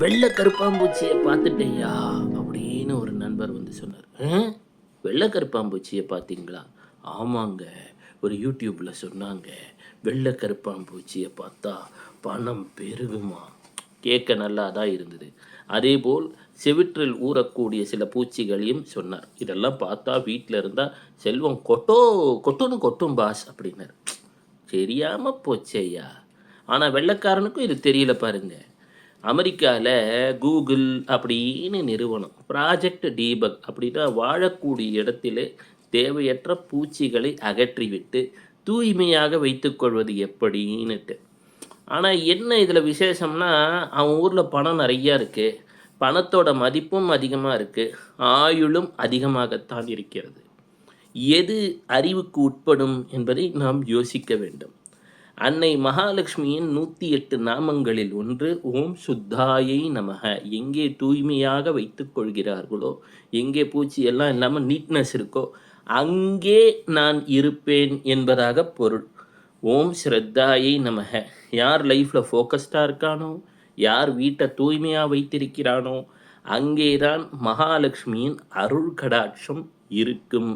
வெள்ளை கருப்பாம்பூச்சியை பார்த்துட்டேயா அப்படின்னு ஒரு நண்பர் வந்து சொன்னார். வெள்ளை கருப்பாம்பூச்சியை பார்த்தீங்களா? ஆமாங்க, ஒரு யூடியூப்பில் சொன்னாங்க, வெள்ளை கருப்பாம்பூச்சியை பார்த்தா பணம் பெருகுமா. கேட்க நல்லா தான் இருந்தது. அதேபோல் செவிற்றில் ஊறக்கூடிய சில பூச்சிகளையும் சொன்னார். இதெல்லாம் பார்த்தா வீட்டில் இருந்தால் செல்வம் கொட்டோன்னு கொட்டும் பாஸ் அப்படின்னார். தெரியாமல் போச்சேயா. ஆனால் வெள்ளைக்காரனுக்கும் இது தெரியல பாருங்க. அமெரிக்காவில் கூகுள் அப்படின்னு நிறுவனம் ப்ராஜெக்ட் டீபக் அப்படின்னா வாழக்கூடிய இடத்துல தேவையற்ற பூச்சிகளை அகற்றிவிட்டு தூய்மையாக வைத்துக்கொள்வது எப்படின்னுட்டு. ஆனால் என்ன இதில் விசேஷம்னா, அவன் ஊரில் பணம் நிறையா இருக்குது, பணத்தோட மதிப்பும் அதிகமாக இருக்குது, ஆயுளும் அதிகமாகத்தான் இருக்கிறது. எது அறிவுக்கு உட்படும் என்பதை நாம் யோசிக்க வேண்டும். அன்னை மகாலட்சுமியின் 108 நாமங்களில் ஒன்று ஓம் சுத்தாயை நமக. எங்கே தூய்மையாக வைத்துக் கொள்கிறார்களோ, எங்கே பூச்சி எல்லாம் இல்லாமல் நீட்னஸ் இருக்கோ, அங்கே நான் இருப்பேன் என்பதாக பொருள். ஓம் ஸ்ரத்தாயை நமக. யார் லைஃப்பில் ஃபோக்கஸ்டாக இருக்கானோ, யார் வீட்டை தூய்மையாக வைத்திருக்கிறானோ, அங்கேதான் மகாலட்சுமியின் அருள் கடாட்சம் இருக்கும்.